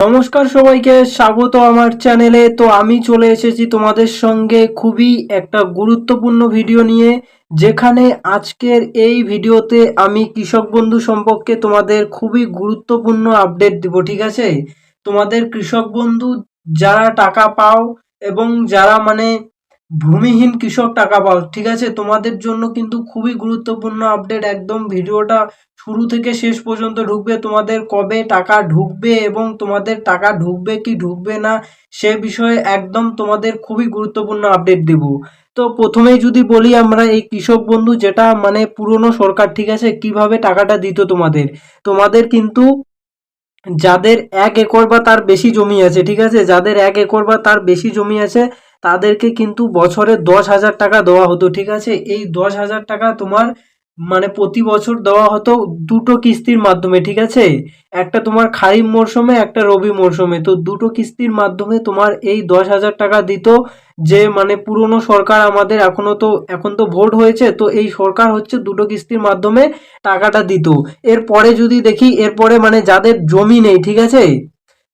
নমস্কার সবাইকে স্বাগত আমার চ্যানেলে। তো আমি চলে এসেছি তোমাদের সঙ্গে খুবই একটা গুরুত্বপূর্ণ ভিডিও নিয়ে, যেখানে আজকের এই ভিডিওতে আমি কৃষক বন্ধু সম্পর্কে তোমাদের খুবই গুরুত্বপূর্ণ আপডেট দিব। ঠিক আছে, তোমাদের কৃষক বন্ধু যারা টাকা পাও এবং যারা ভূমিহীন কৃষক টাকা পাও, ঠিক আছে, তোমাদের জন্য কিন্তু খুবই গুরুত্বপূর্ণ আপডেট। একদম ভিডিওটা শুরু থেকে শেষ পর্যন্ত ঢুকবে। তোমাদের কবে টাকা ঢুকবে এবং তোমাদের টাকা ঢুকবে কি ঢুকবে না সে বিষয়ে একদম তোমাদের খুবই গুরুত্বপূর্ণ আপডেট দেব। তো প্রথমেই যদি বলি, আমরা এই কৃষক বন্ধু যেটা পুরনো সরকার, ঠিক আছে, কিভাবে টাকাটা দিত তোমাদের। তোমাদের কিন্তু যাদের 1 একর বা তার বেশি জমি আছে, ঠিক আছে, যাদের 1 একর বা তার বেশি জমি আছে তাদেরকে কিন্তু বছরে 10,000 টাকা দেওয়া হতো। ঠিক আছে, এই 10,000 টাকা তোমার প্রতি বছর দেওয়া হতো দুটো কিস্তির মাধ্যমে। ঠিক আছে, একটা তোমার খারিফ মরশুমে, একটা রবি মরশুমে। তো দুটো কিস্তির মাধ্যমে তোমার এই 10,000 টাকা দিত। যে পুরনো সরকার আমাদের, এখন তো ভোট হয়েছে, তো এই সরকার হচ্ছে দুটো কিস্তির মাধ্যমে টাকাটা দিত। এরপরে যদি দেখি, এরপরে যাদের জমি নেই, ঠিক আছে,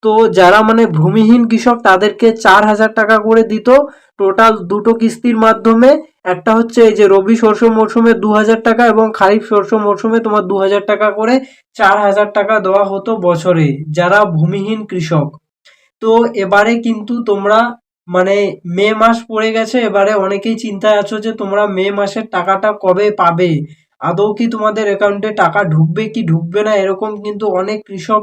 তো যারা ভূমিহীন কৃষক তাদেরকে 4,000 টাকা করে দিত টোটাল দুটো কিস্তির মাধ্যমে। একটা হচ্ছে এই যে রবি শস্য মরশুমে 2,000 টাকা এবং খারিফ শস্য মরশুমে তোমার 2,000 টাকা করে 4,000 টাকা দেওয়া হতো বছরে যারা ভূমিহীন কৃষক। তো এবারে কিন্তু তোমরা মানে মে মাস পড়ে গেছে, এবারে অনেকেই চিন্তায় আছো যে তোমরা মে মাসের টাকাটা কবে পাবে, আদৌ কি তোমাদের অ্যাকাউন্টে টাকা ঢুকবে কি ঢুকবে না, এরকম কিন্তু অনেক কৃষক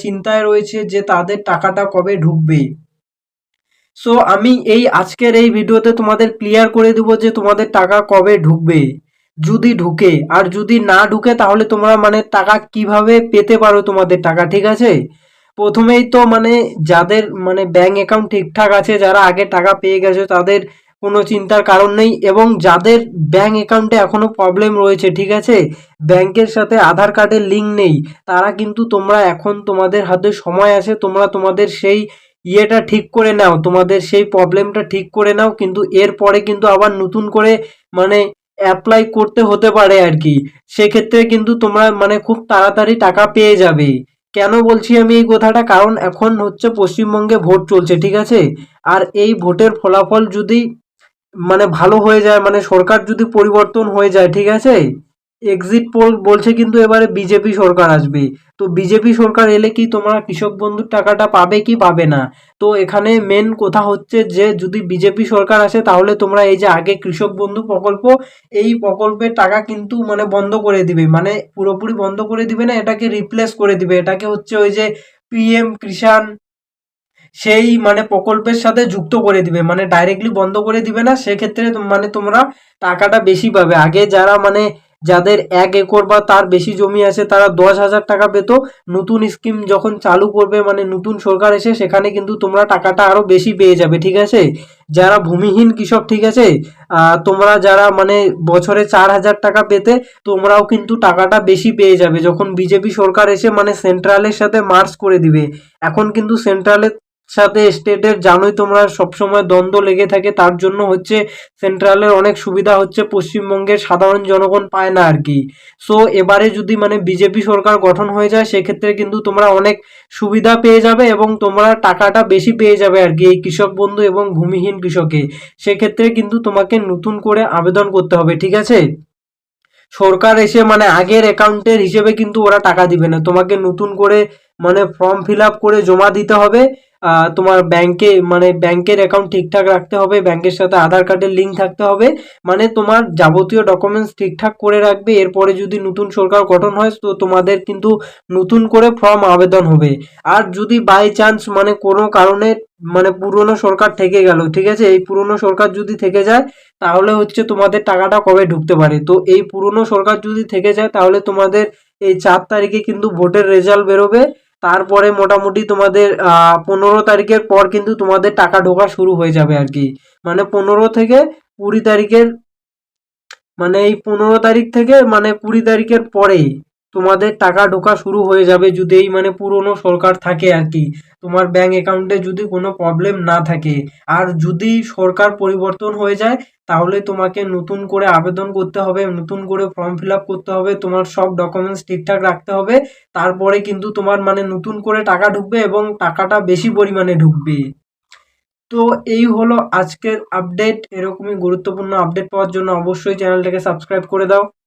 চিন্তায় রয়েছে যে তাদের টাকাটা কবে ঢুকবে। সো আমি এই আজকের এই ভিডিওতে তোমাদের ক্লিয়ার করে দেবো যে তোমাদের টাকা কবে ঢুকবে, যদি ঢুকে, আর যদি না ঢুকে তাহলে তোমরা টাকা কিভাবে পেতে পারো তোমাদের টাকা। ঠিক আছে, প্রথমেই তো যাদের ব্যাংক অ্যাকাউন্ট ঠিকঠাক আছে, যারা আগে টাকা পেয়ে গেছে, তাদের কোনো চিন্তার কারণ নেই। এবং যাদের ব্যাংক অ্যাকাউন্টে এখনো প্রবলেম রয়েছে, ঠিক আছে, ব্যাংকের সাথে আধার কার্ডের লিঙ্ক নেই, তারা কিন্তু তোমরা এখন তোমাদের হাতে সময় আছে, তোমরা তোমাদের সেই ইয়েটা ঠিক করে নাও, তোমাদের সেই প্রবলেমটা ঠিক করে নাও। কিন্তু এরপরে কিন্তু আবার নতুন করে মানে অ্যাপ্লাই করতে হতে পারে আর কি। সেক্ষেত্রে কিন্তু তোমরা খুব তাড়াতাড়ি টাকা পেয়ে যাবে। কেন বলছি আমি এই কথাটা, কারণ এখন হচ্ছে পশ্চিমবঙ্গে ভোট চলছে, ঠিক আছে, আর এই ভোটের ফলাফল যদি ভালো হয়ে যায়, সরকার যদি পরিবর্তন হয়ে যায়, ঠিক আছে, এক্সিট পোল বলছে কিন্তু এবারে বিজেপি সরকার আসবে। তো বিজেপি সরকার এলে কি তোমরা কৃষক বন্ধুর টাকাটা পাবে কি পাবে না। তো এখানে মেন কথা হচ্ছে যে যদি বিজেপি সরকার আসে তাহলে তোমরা এই যে আগে কৃষক বন্ধু প্রকল্প, এই প্রকল্পের টাকা কিন্তু বন্ধ করে দিবে, পুরোপুরি বন্ধ করে দিবে না, এটাকে রিপ্লেস করে দিবে। এটাকে হচ্ছে ওই যে পিএম কৃষাণ সেই প্রকল্পের সাথে যুক্ত করে দিবে, ডাইরেক্টলি বন্ধ করে দিবে না। সেক্ষেত্রে তোমরা টাকাটা বেশি পাবে। আগে যারা যাদের 1 একর বা তার বেশি জমি আছে তারা 10,000 টাকা পেত। নতুন স্কিম যখন চালু করবে, নতুন সরকার এসে, সেখানে কিন্তু তোমরা টাকাটা আরো বেশি পেয়ে যাবে। ঠিক আছে, যারা ভূমিহীন কৃষক, ঠিক আছে, তোমরা যারা বছরে 4,000 টাকা পেতে, তোমরাও কিন্তু টাকাটা বেশি পেয়ে যাবে যখন বিজেপি সরকার এসে সেন্ট্রালের সাথে মার্চ করে দিবে। এখন কিন্তু সেন্ট্রালের সাথে স্টেটের জানোই তোমরা সবসময় দ্বন্দ্ব লেগে থাকে, তার জন্য হচ্ছে সেন্ট্রালের অনেক সুবিধা হচ্ছে পশ্চিমবঙ্গের সাধারণ জনগণ পায় না আর কি। সো এবারে যদি বিজেপি সরকার গঠন হয়ে যায়, সেক্ষেত্রে কিন্তু তোমরা অনেক সুবিধা পেয়ে যাবে এবং তোমরা টাকাটা বেশি পেয়ে যাবে আর কি এই কৃষক বন্ধু এবং ভূমিহীন কৃষকে। সেক্ষেত্রে কিন্তু তোমাকে নতুন করে আবেদন করতে হবে। ঠিক আছে, সরকার এসে আগের অ্যাকাউন্টের হিসেবে কিন্তু ওরা টাকা দিবে না, তোমাকে নতুন করে ফর্ম ফিল আপ করে জমা দিতে হবে। তোমার ব্যাংকে ব্যাংকের অ্যাকাউন্ট ঠিকঠাক রাখতে হবে, ব্যাংকের সাথে আধার কার্ডের লিঙ্ক থাকতে হবে, তোমার যাবতীয় ডকুমেন্টস ঠিকঠাক করে রাখবে। এরপরে যদি নতুন সরকার গঠন হয় তো তোমাদের কিন্তু নতুন করে ফর্ম আবেদন হবে। আর যদি বাই চান্স কোনো কারণে পুরনো সরকার থেকে গেল, ঠিক আছে, এই পুরনো সরকার যদি থেকে যায় তাহলে হচ্ছে তোমাদের টাকাটা কবে ঢুকতে পারে। তো এই পুরনো সরকার যদি থেকে যায় তাহলে তোমাদের এই 4 তারিখে কিন্তু ভোটের রেজাল্ট বেরোবে। তারপরে মোটামুটি তোমাদের 15 তারিখের পর কিন্তু তোমাদের টাকা ঢোকা শুরু হয়ে যাবে আর কি। 15 থেকে 20 তারিখের এই 15 তারিখ থেকে 20 তারিখের পরে তোমাদের টাকা ঢোকা শুরু হয়ে যাবে, যদি এই মানে পুরনো সরকার থাকে আর কি, তোমার ব্যাংক অ্যাকাউন্টে যদি কোনো প্রবলেম না থাকে। আর যদি সরকার পরিবর্তন হয়ে যায় তাহলে তোমাকে নতুন করে আবেদন করতে হবে, নতুন করে ফর্ম ফিল আপ করতে হবে, তোমার সব ডকুমেন্টস ঠিকঠাক রাখতে হবে। তারপরে কিন্তু তোমার মানে নতুন করে টাকা ঢুকবে এবং টাকাটা বেশি পরিমাণে ঢুকবে। তো এই হলো আজকের আপডেট। এরকমই গুরুত্বপূর্ণ আপডেট পাওয়ার জন্য অবশ্যই চ্যানেলটাকে সাবস্ক্রাইব করে দাও।